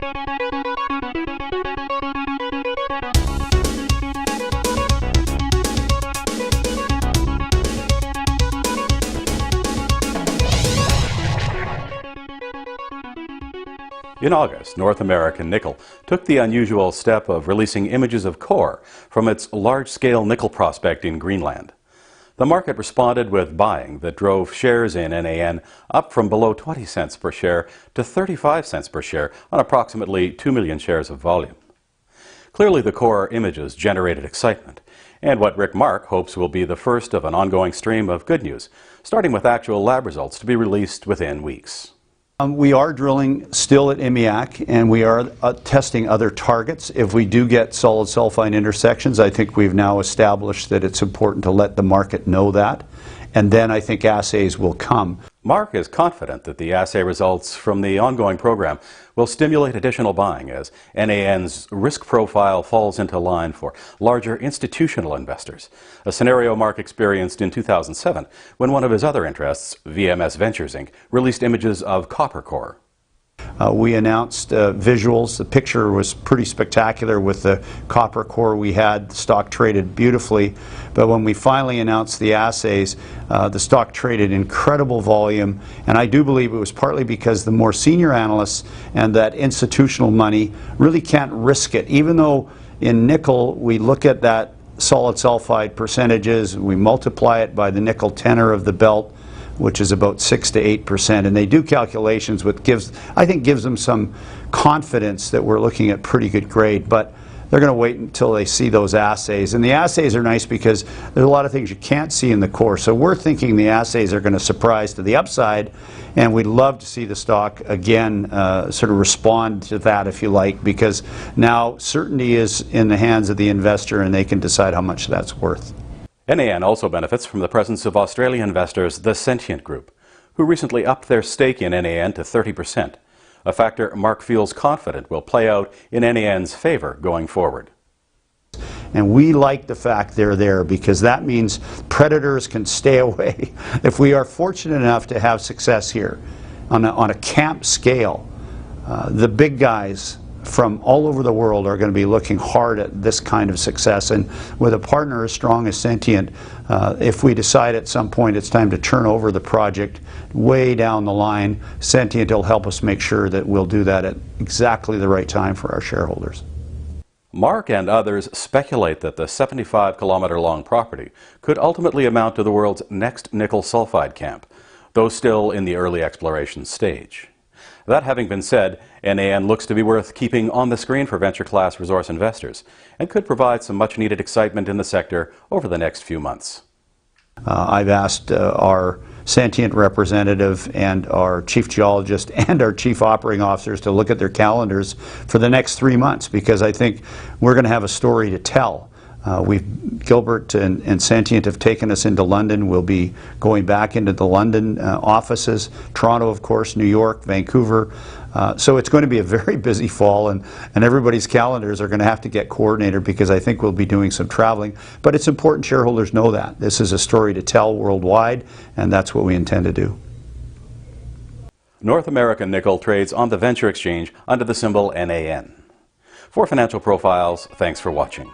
In August, North American Nickel took the unusual step of releasing images of core from its large-scale nickel prospect in Greenland. The market responded with buying that drove shares in NAN up from below 20 cents per share to 35 cents per share on approximately 2 million shares of volume. Clearly, the core images generated excitement, and what Rick Mark hopes will be the first of an ongoing stream of good news, starting with actual lab results to be released within weeks. We are drilling still at Imiak, and we are testing other targets. If we do get solid sulphide intersections, I think we've now established that it's important to let the market know that, and then I think assays will come. Mark is confident that the assay results from the ongoing program will stimulate additional buying as NAN's risk profile falls into line for larger institutional investors, a scenario Mark experienced in 2007 when one of his other interests, VMS Ventures Inc., released images of copper core. We announced visuals. The picture was pretty spectacular with the copper core we had. The stock traded beautifully, but when we finally announced the assays, the stock traded incredible volume, and I do believe it was partly because the more senior analysts and that institutional money really can't risk it. Even though in nickel we look at that solid sulphide percentages, we multiply it by the nickel tenor of the belt, which is about 6 to 8%, and they do calculations which I think gives them some confidence that we're looking at pretty good grade, but they're going to wait until they see those assays. And the assays are nice because there's a lot of things you can't see in the core, so we're thinking the assays are going to surprise to the upside, and we'd love to see the stock again sort of respond to that, if you like, because now certainty is in the hands of the investor and they can decide how much that's worth. NAN also benefits from the presence of Australian investors, the Sentient Group, who recently upped their stake in NAN to 30%, a factor Mark feels confident will play out in NAN's favor going forward. And we like the fact they're there because that means predators can stay away. If we are fortunate enough to have success here on a camp scale, the big guys from all over the world are going to be looking hard at this kind of success, and with a partner as strong as Sentient, if we decide at some point it's time to turn over the project way down the line, Sentient will help us make sure that we'll do that at exactly the right time for our shareholders. Mark and others speculate that the 75-kilometer-long property could ultimately amount to the world's next nickel sulphide camp, though still in the early exploration stage. That having been said, NAN looks to be worth keeping on the screen for venture-class resource investors and could provide some much-needed excitement in the sector over the next few months. I've asked our Sentient representative and our chief geologist and our chief operating officers to look at their calendars for the next 3 months because I think we're going to have a story to tell. Gilbert and Sentient have taken us into London. We'll be going back into the London offices, Toronto, of course, New York, Vancouver. So it's going to be a very busy fall, and everybody's calendars are going to have to get coordinated because I think we'll be doing some traveling. But it's important shareholders know that. This is a story to tell worldwide, and that's what we intend to do. North American Nickel trades on the Venture Exchange under the symbol NAN. For Financial Profiles, thanks for watching.